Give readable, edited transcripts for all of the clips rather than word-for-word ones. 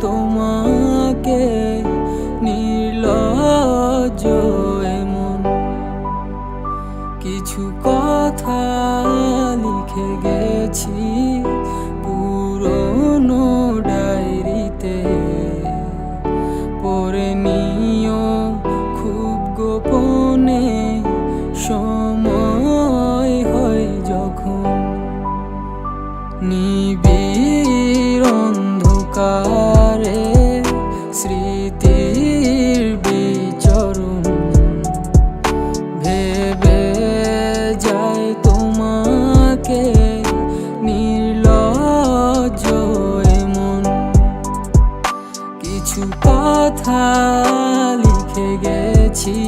তোমাকে নির্লজ্জ এমন কিছু কথা লিখে গেছি পুরনো ডায়েরিতে। পড়ে নিও খুব গোপনে, সময় হয় যখন নিবিড় অন্ধকারে স্মৃতির বিচরণ ভেবে যায় তোমাকে নির্লজ্জ এমন কিছু কথা লিখে গেছি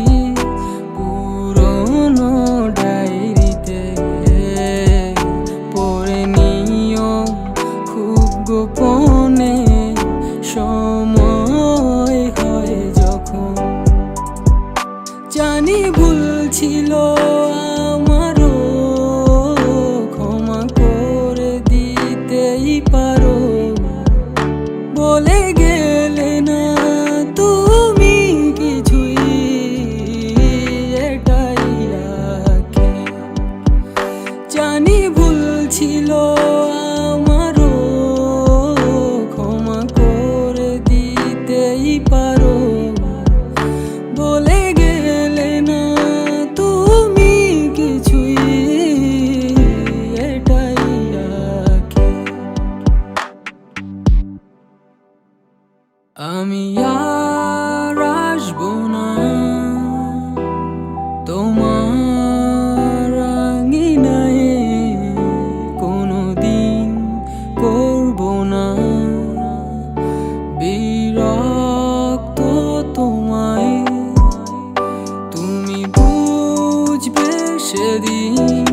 পুরনো ডায়েরিতে। পড়ে নিও খুব গোপনে, সময় হয় যখন। জানি ভুল ছিল আমারও, ক্ষমা করে দিতেই পারো। বলে গেলে না তুমি কিছুই, এটাই রাখে। জানি ভুল ছিল আমারও, ক্ষমা করে দিতেই পারো। বলে গেলে না তুমি কিছুই, এটাই রাখে। আমি আর আসবো না তোমার আঙিনায়, কোনোদিন করবো না বিরক্ত তোমায়। তুমি বুঝবে সেদিন,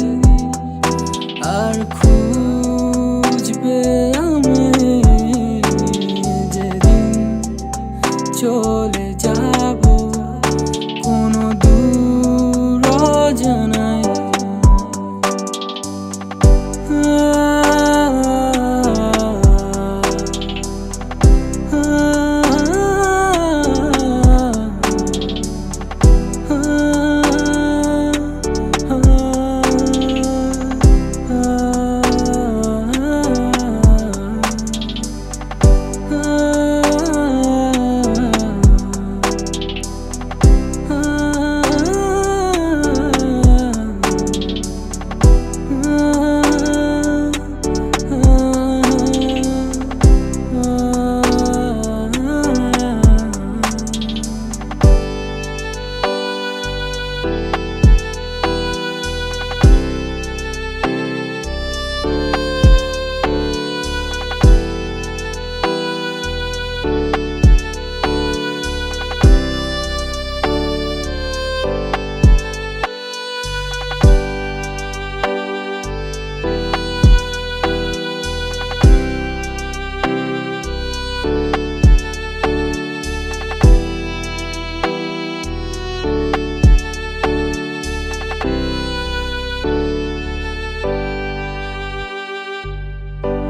আর খুঁজবে আমায় যেদিন চলে যাব কোনো দূর অজানায়।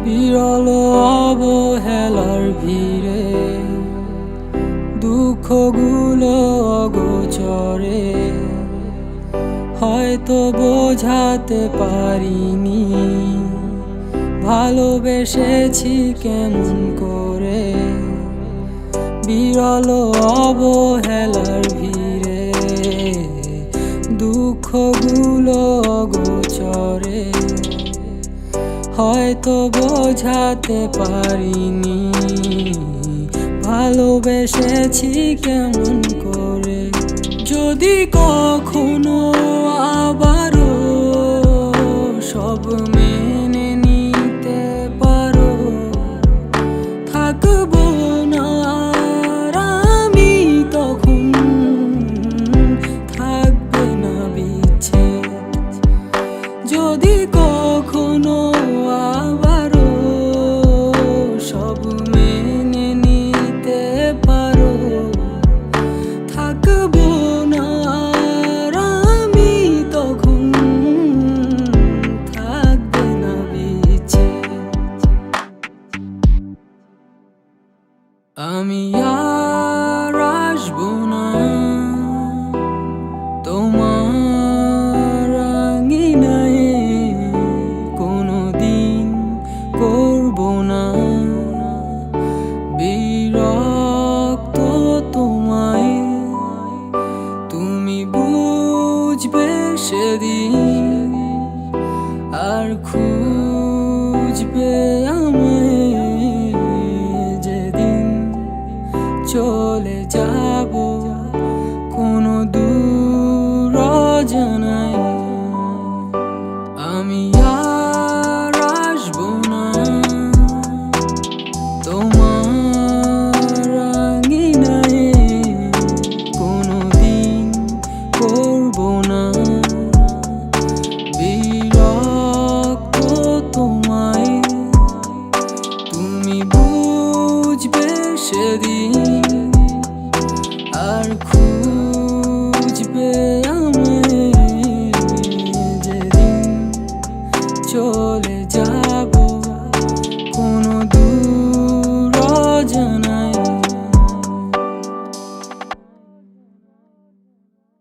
বিরল অবহেলার ভিড়ে দুঃখগুলো অগোচরে হয়তো বোঝাতে পারিনি ভালোবেসেছি কেমন করে। বিরল অবহেলার ভিড়ে দুঃখগুলো অগোচরে হয়তো বোঝাতে পারিনি ভালোবেসেছি কেমন করে। যদি কখনো আবারও সব মেনে নিতে পারো, থাকবো না আর আমি তখন, থাকবে না বিচ্ছেদ। যদি কখনো আবারও সব মেনে নিতে পারো, থাকবো না আর আমি তখন, থাকবে আমি আর আসবো না তোমার আঙিনায়, কোনোদিন করবো না বিরক্ত তোমায়। তুমি বুঝবে সেদিন, আর খুঁজবে আমায় যেদিন চলে যাব কোনো দূর অজানায়।